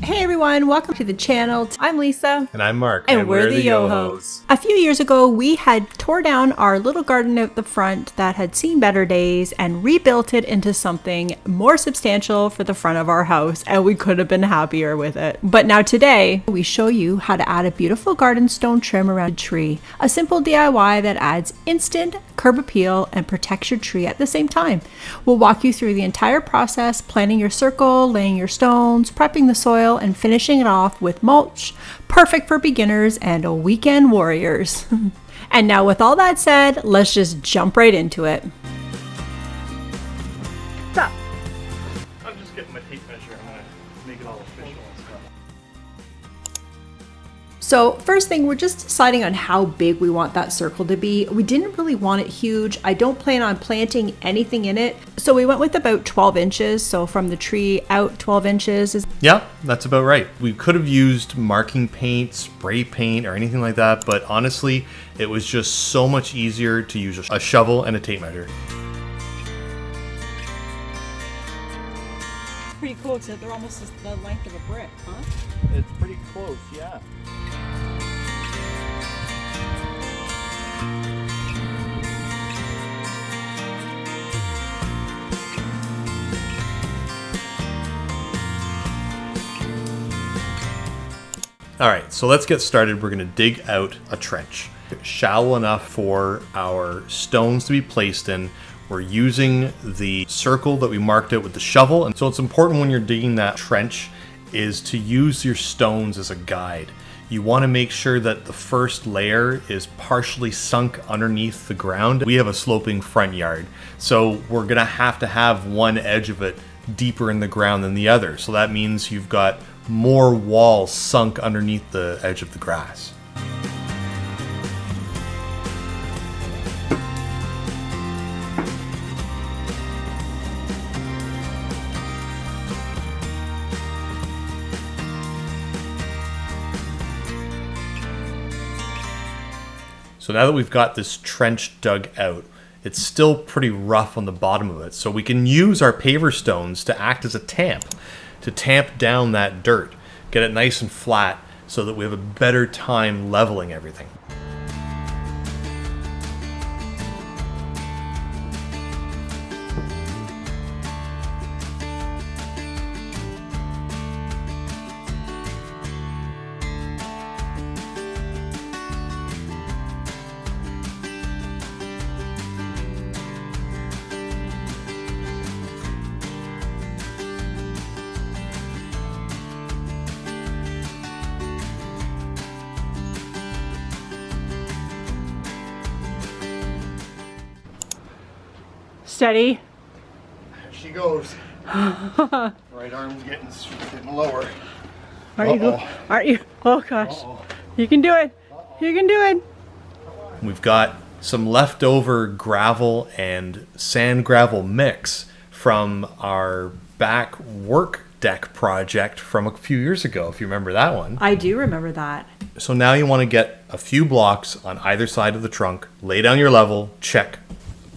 Hey everyone, welcome to the channel. I'm Lisa. And I'm Mark. And we're the Yohos. A few years ago, we had tore down our little garden out the front that had seen better days and rebuilt it into something more substantial for the front of our house, and we could have been happier with it. But now today, we show you how to add a beautiful garden stone trim around a tree. A simple DIY that adds instant curb appeal and protects your tree at the same time. We'll walk you through the entire process, planting your circle, laying your stones, prepping the soil, and finishing it off with mulch, perfect for beginners and weekend warriors. And now with all that said, let's just jump right into it. Stop. I'm just getting my tape measure. I'm going to make it all official and stuff. So first thing, we're just deciding on how big we want that circle to be. We didn't really want it huge. I don't plan on planting anything in it. So we went with about 12 inches. So from the tree out 12 inches. Yeah, that's about right. We could have used marking paint, spray paint, or anything like that. But honestly, it was just so much easier to use a shovel and a tape measure. Pretty cool, so they're almost the length of a brick, huh? It's pretty close, yeah. All right, so let's get started. We're gonna dig out a trench. Shallow enough for our stones to be placed in. We're using the circle that we marked out with the shovel. And so it's important when you're digging that trench is to use your stones as a guide. You wanna make sure that the first layer is partially sunk underneath the ground. We have a sloping front yard, so we're gonna have to have one edge of it deeper in the ground than the other. So that means you've got more wall sunk underneath the edge of the grass. So now that we've got this trench dug out, it's still pretty rough on the bottom of it. So we can use our paver stones to act as a tamp, to tamp down that dirt, get it nice and flat so that we have a better time leveling everything. Steady. There she goes. Right arm's getting lower. Aren't you? Oh gosh. You can do it. You can do it. We've got some leftover gravel and sand gravel mix from our back work deck project from a few years ago, if you remember that one. I do remember that. So now you want to get a few blocks on either side of the trunk, lay down your level, check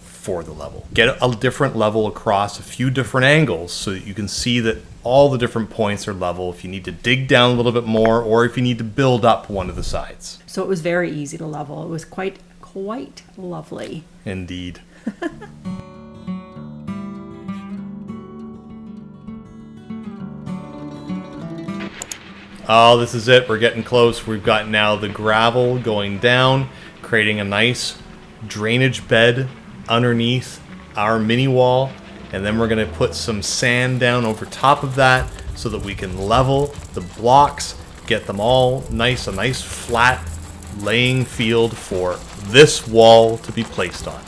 for the level. Get a different level across a few different angles so that you can see that all the different points are level if you need to dig down a little bit more or if you need to build up one of the sides. So it was very easy to level. It was quite lovely. Indeed. Oh, this is it. We're getting close. We've got now the gravel going down, creating a nice drainage bed underneath our mini wall, and then we're going to put some sand down over top of that so that we can level the blocks, get them all a nice flat laying field for this wall to be placed on.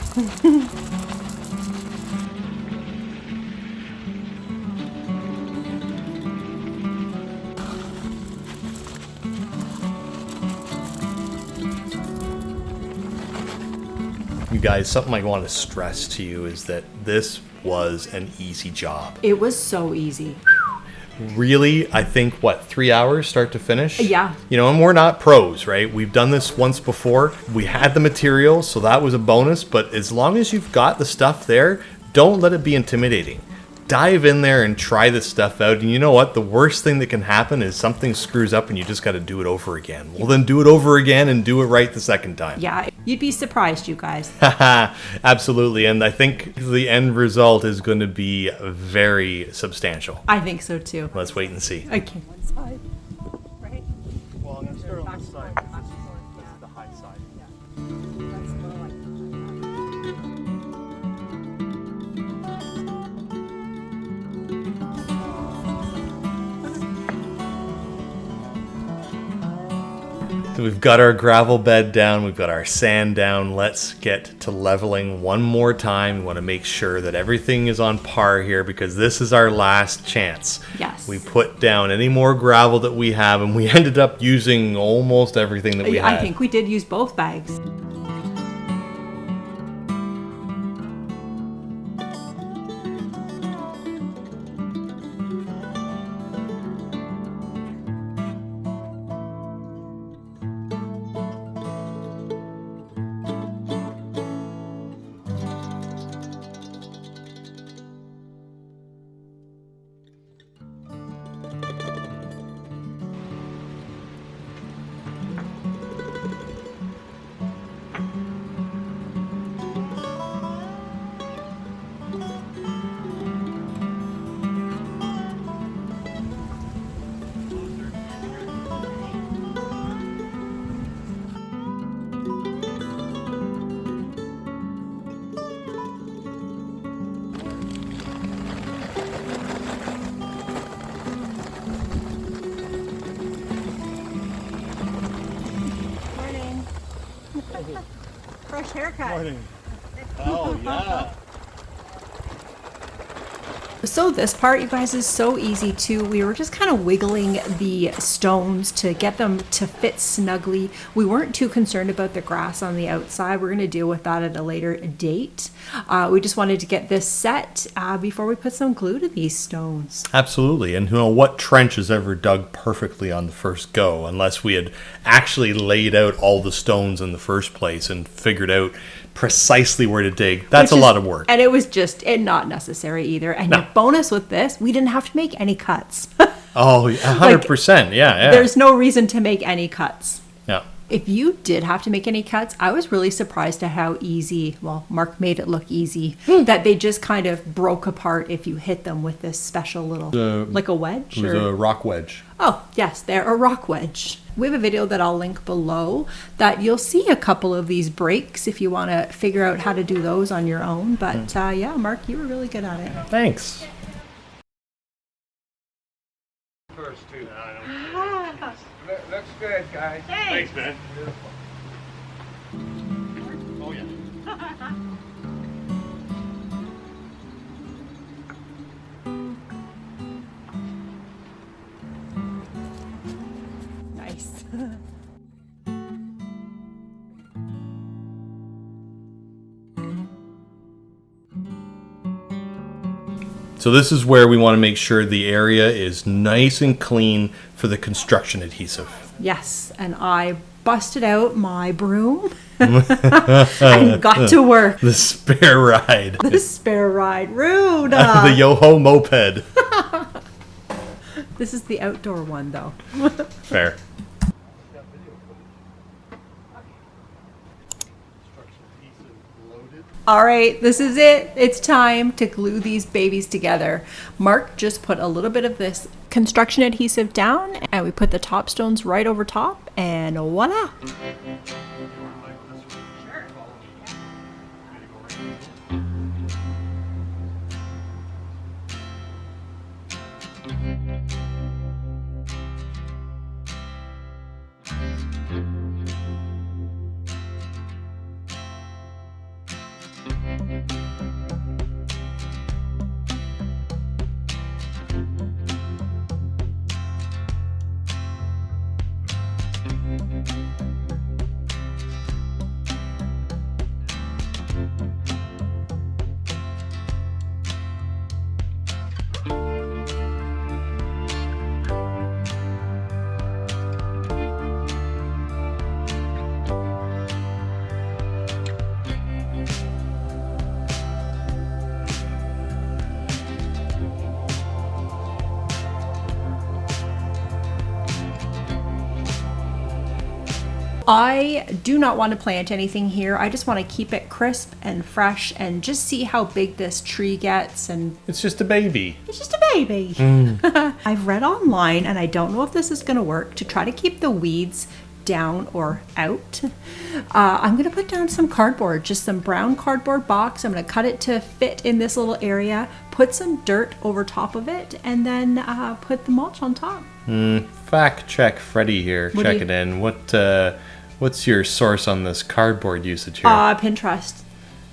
You guys, something I want to stress to you is that this was an easy job. It was so easy. Really, I think, 3 hours start to finish? Yeah. You know, and we're not pros, right? We've done this once before. We had the material, so that was a bonus. But as long as you've got the stuff there, don't let it be intimidating. dive in there and try this stuff out. And you know what? The worst thing that can happen is something screws up and you just got to do it over again. Well, then do it over again and do it right the second time. Yeah, you'd be surprised, you guys. Absolutely. And I think the end result is going to be very substantial. I think so too. Let's wait and see. Okay. Right? Well, I'm going to start on this side. This is the high side. So we've got our gravel bed down, we've got our sand down. Let's get to leveling one more time. We want to make sure that everything is on par here because this is our last chance. Yes. We put down any more gravel that we have, and we ended up using almost everything that we had. I think we did use both bags. Fresh haircut. Morning. Oh, yeah. So this part, you guys, is so easy too. We were just kind of wiggling the stones to get them to fit snugly. We weren't too concerned about the grass on the outside. We're going to deal with that at a later date. We just wanted to get this set before we put some glue to these stones. Absolutely. And you know, what trench is ever dug perfectly on the first go, unless we had actually laid out all the stones in the first place and figured out precisely where to dig. That's a lot of work. And it was just not necessary either. And the bonus with this, we didn't have to make any cuts. Oh, 100%. Yeah. There's no reason to make any cuts. Yeah. If you did have to make any cuts, I was really surprised at how easy, well, Mark made it look easy, that they just kind of broke apart if you hit them with this special little, like a wedge? It was a rock wedge. Oh, yes, they're a rock wedge. We have a video that I'll link below that you'll see a couple of these breaks if you want to figure out how to do those on your own. But yeah, Mark, you were really good at it. Thanks. First two. Looks good, guys. Thanks, man. Oh, yeah. Nice. So this is where we want to make sure the area is nice and clean for the construction adhesive. Yes, and I busted out my broom and got to work. The spare ride. The spare ride. Rude. The Yoho moped. This is the outdoor one, though. Fair. All right, this is it. It's time to glue these babies together. Mark just put a little bit of this construction adhesive down, and we put the top stones right over top, and voila. I do not want to plant anything here. I just want to keep it crisp and fresh and just see how big this tree gets. And It's just a baby. it's just a baby. I've read online, and I don't know if this is going to work, to try to keep the weeds down or out. I'm going to put down some cardboard, just some brown cardboard box. I'm going to cut it to fit in this little area, put some dirt over top of it, and then put the mulch on top. Fact check Freddie here. What do Check you- it in. What's your source on this cardboard usage here? Pinterest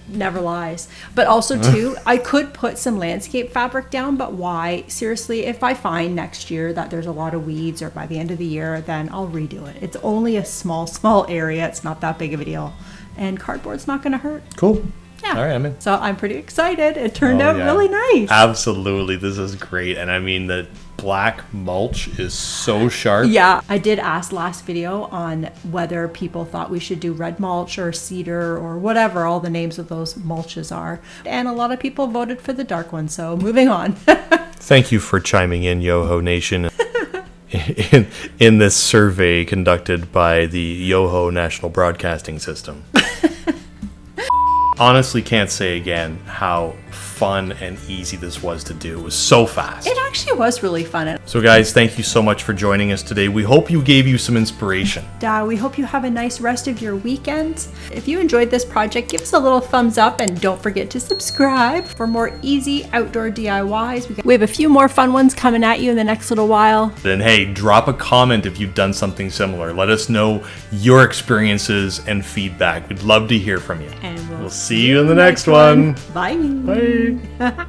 never lies. But also too, I could put some landscape fabric down, but why? Seriously, if I find next year that there's a lot of weeds, or by the end of the year, then I'll redo it. It's only a small area. It's not that big of a deal. And cardboard's not going to hurt. Cool. Yeah. All right, I'm in. So I'm pretty excited. It turned Oh, out yeah. really nice. Absolutely. This is great. And I mean, the black mulch is so sharp. Yeah, I did ask last video on whether people thought we should do red mulch or cedar or whatever all the names of those mulches are. And a lot of people voted for the dark one, so moving on. Thank you for chiming in, Yoho Nation, in this survey conducted by the Yoho National Broadcasting System. Honestly, can't say again how fun and easy this was to do. It was so fast. It actually was really fun. So guys, thank you so much for joining us today. We hope you gave you some inspiration. We hope you have a nice rest of your weekend. If you enjoyed this project, give us a little thumbs up and don't forget to subscribe for more easy outdoor DIYs. We have a few more fun ones coming at you in the next little while. And hey, drop a comment if you've done something similar. Let us know your experiences and feedback. We'd love to hear from you. And We'll see you in the next one. Bye. Bye.